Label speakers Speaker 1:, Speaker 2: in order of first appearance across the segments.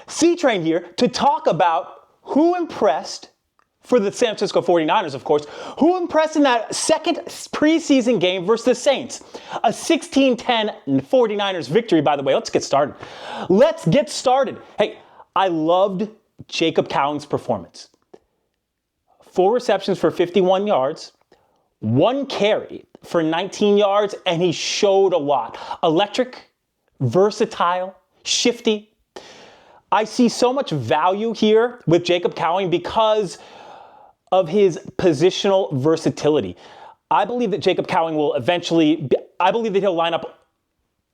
Speaker 1: C-Train here to talk about who impressed for the San Francisco 49ers, of course, who impressed in that second preseason game versus the Saints. A 16-10 49ers victory, by the way. Let's get started. Hey, I loved Jacob Cowing's performance. 4 receptions for 51 yards, 1 carry for 19 yards, and he showed a lot. Electric, versatile, shifty. I see so much value here with Jacob Cowing because of his positional versatility. I believe that Jacob Cowing will eventually, I believe that he'll line up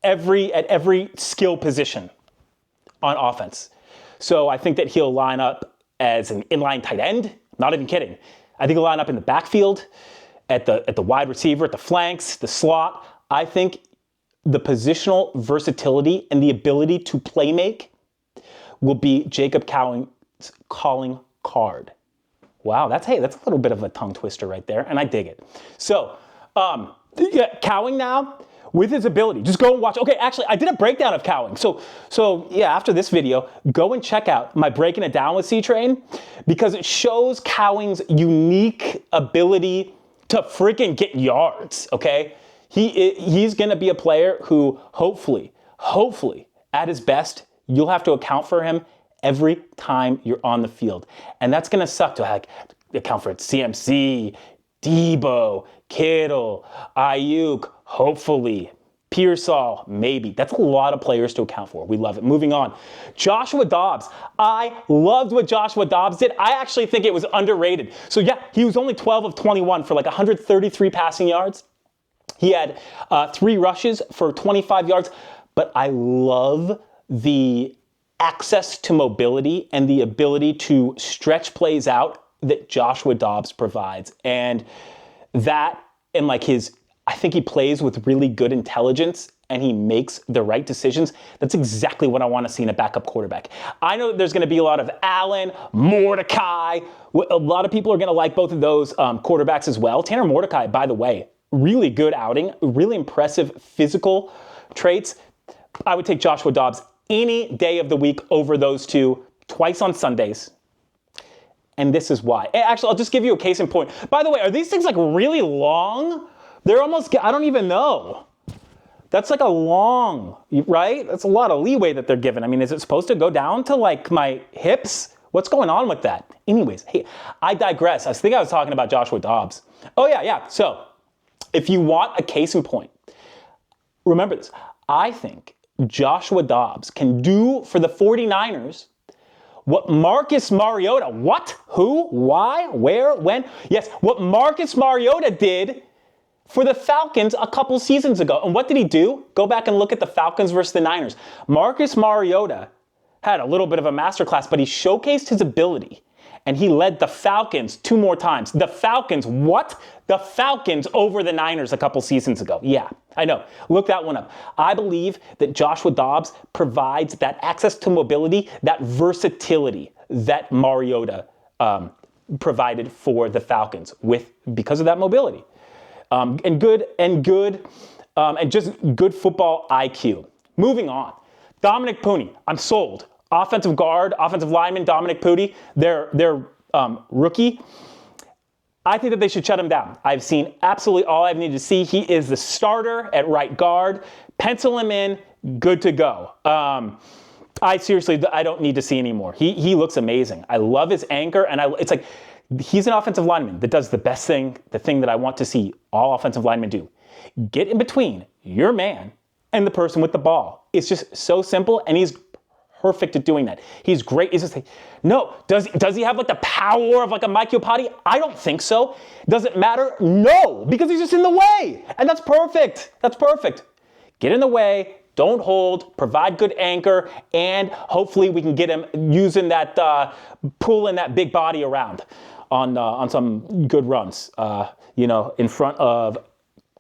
Speaker 1: at every skill position on offense. So I think that he'll line up as an inline tight end. Not even kidding. I think he'll line up in the backfield, at the wide receiver, at the flanks, the slot. I think the positional versatility and the ability to play make will be Jacob Cowing's calling card. Wow, that's a little bit of a tongue twister right there, and I dig it. So, Cowing now, with his ability, just go and watch. Okay, actually, I did a breakdown of Cowing. So yeah, after this video, go and check out my Breaking It Down with C-Train because it shows Cowing's unique ability to freaking get yards, okay? He's going to be a player who hopefully, at his best, you'll have to account for him every time you're on the field. And that's going to suck to account for it. CMC, Debo, Kittle, Ayuk, hopefully, Pearsall, maybe. That's a lot of players to account for. We love it. Moving on. Joshua Dobbs. I loved what Joshua Dobbs did. I actually think it was underrated. So yeah, he was only 12 of 21 for like 133 passing yards. He had 3 rushes for 25 yards. But I love the access to mobility and the ability to stretch plays out that Joshua Dobbs provides. And that, and like I think he plays with really good intelligence and he makes the right decisions. That's exactly what I want to see in a backup quarterback. I know that there's going to be a lot of Allen, Mordecai. A lot of people are going to like both of those quarterbacks as well. Tanner Mordecai, by the way, really good outing, really impressive physical traits. I would take Joshua Dobbs any day of the week over those two, twice on Sundays. And this is why. Actually, I'll just give you a case in point. By the way, are these things like really long? They're almost, I don't even know. That's like a long, right? That's a lot of leeway that they're given. I mean, is it supposed to go down to like my hips? What's going on with that? Anyways, hey, I digress. I think I was talking about Joshua Dobbs. Oh yeah. So if you want a case in point, remember this. I think Joshua Dobbs can do for the 49ers what Marcus Mariota, what, who, why, where, when? Yes, what Marcus Mariota did for the Falcons a couple seasons ago. And what did he do? Go back and look at the Falcons versus the Niners. Marcus Mariota had a little bit of a masterclass, but he showcased his ability. And he led the Falcons 2 more times. The Falcons, what? The Falcons over the Niners a couple seasons ago. Yeah, I know. Look that one up. I believe that Joshua Dobbs provides that access to mobility, that versatility that Mariota provided for the Falcons because of that mobility. And just good football IQ. Moving on. Dominic Pooney, I'm sold. Offensive guard, offensive lineman, Dominic Pooney, their rookie. I think that they should shut him down. I've seen absolutely all I've needed to see. He is the starter at right guard. Pencil him in, good to go. I don't need to see anymore. He looks amazing. I love his anchor, and it's like he's an offensive lineman that does the best thing, the thing that I want to see all offensive linemen do. Get in between your man and the person with the ball. It's just so simple, and he's perfect at doing that. He's great. It's just like, no. Does he have like the power of like a Mike Iupati? I don't think so. Does it matter? No, because he's just in the way. And that's perfect. That's perfect. Get in the way, don't hold, provide good anchor, and hopefully we can get him using that, pulling that big body around on some good runs, in front of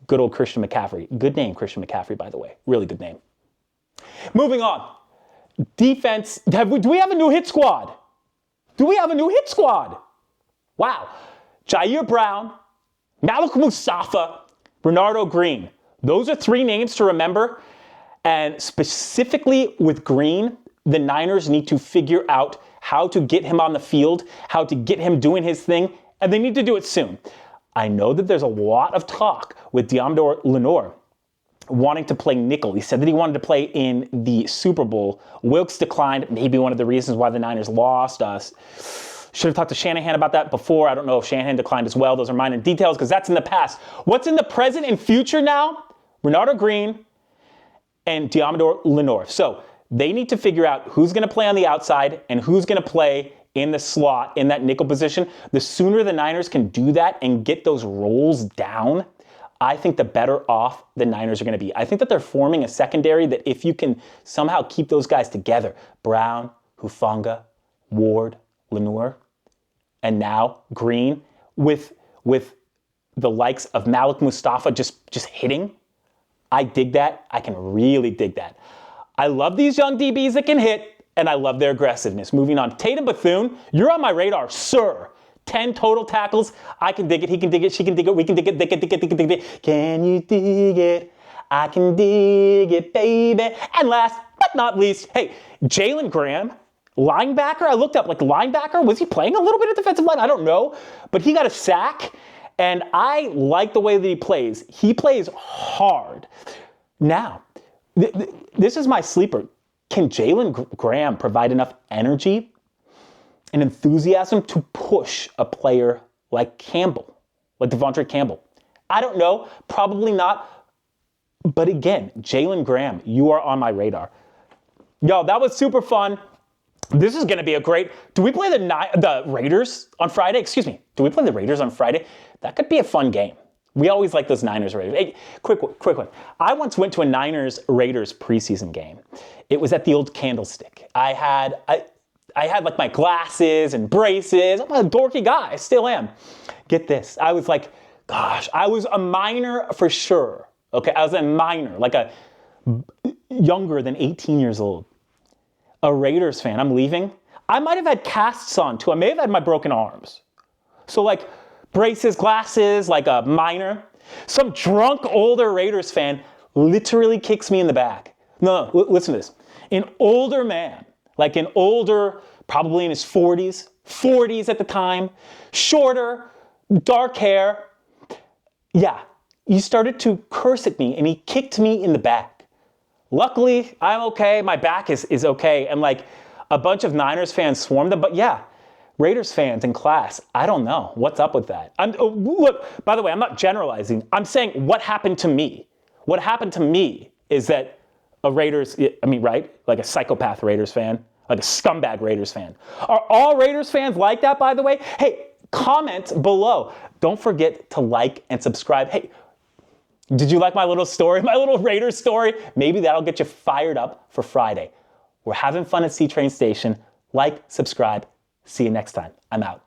Speaker 1: good old Christian McCaffrey. Good name, Christian McCaffrey, by the way. Really good name. Moving on. Defense, do we have a new hit squad? Wow. Jair Brown, Malik Mustafa, Bernardo Green. Those are 3 names to remember. And specifically with Green, the Niners need to figure out how to get him on the field, how to get him doing his thing, and they need to do it soon. I know that there's a lot of talk with Deommodore Lenoir wanting to play nickel. He said that he wanted to play in the Super Bowl. Wilkes declined, maybe one of the reasons why the Niners lost us. Should have talked to Shanahan about that before. I don't know if Shanahan declined as well. Those are minor details because that's in the past. What's in the present and future now? Renardo Green and Deommodore Lenoir. So they need to figure out who's going to play on the outside and who's going to play in the slot in that nickel position. The sooner the Niners can do that and get those roles down, I think the better off the Niners are going to be. I think that they're forming a secondary that if you can somehow keep those guys together, Brown, Hufanga, Ward, Lenoir, and now Green, with the likes of Malik Mustafa just hitting, I dig that. I can really dig that. I love these young DBs that can hit, and I love their aggressiveness. Moving on, Tatum Bethune, you're on my radar, sir. 10 total tackles. I can dig it. He can dig it. She can dig it. We can dig it. Dig it. Dig it. Dig it. Dig it. Can you dig it? I can dig it, baby. And last but not least, hey, Jalen Graham, linebacker. I looked up, like linebacker. Was he playing a little bit at defensive line? I don't know. But he got a sack, and I like the way that he plays. He plays hard. Now, this is my sleeper. Can Jalen Graham provide enough energy and enthusiasm to push a player like Campbell, like Devontae Campbell? I don't know. Probably not. But again, Jalen Graham, you are on my radar. Yo, that was super fun. This is going to be a great... Do we play the Raiders on Friday? Excuse me. Do we play the Raiders on Friday? That could be a fun game. We always like those Niners-Raiders. Hey, quick one. I once went to a Niners-Raiders preseason game. It was at the old Candlestick. I had like my glasses and braces. I'm a dorky guy. I still am. Get this. I was like, gosh, I was a minor for sure. Okay, I was a minor, like a younger than 18 years old. A Raiders fan. I'm leaving. I might have had casts on too. I may have had my broken arms. So like braces, glasses, like a minor. Some drunk older Raiders fan literally kicks me in the back. No, listen to this. An older man, like an older, probably in his 40s at the time, shorter, dark hair. Yeah, he started to curse at me and he kicked me in the back. Luckily, I'm okay. My back is okay. And like a bunch of Niners fans swarmed them. But yeah, Raiders fans in class, I don't know. What's up with that? Look, by the way, I'm not generalizing. I'm saying what happened to me. What happened to me is that a Raiders, right? Like a psychopath Raiders fan, like a scumbag Raiders fan. Are all Raiders fans like that, by the way? Hey, comment below. Don't forget to like and subscribe. Hey, did you like my little story, my little Raiders story? Maybe that'll get you fired up for Friday. We're having fun at C-Train Station. Like, subscribe. See you next time. I'm out.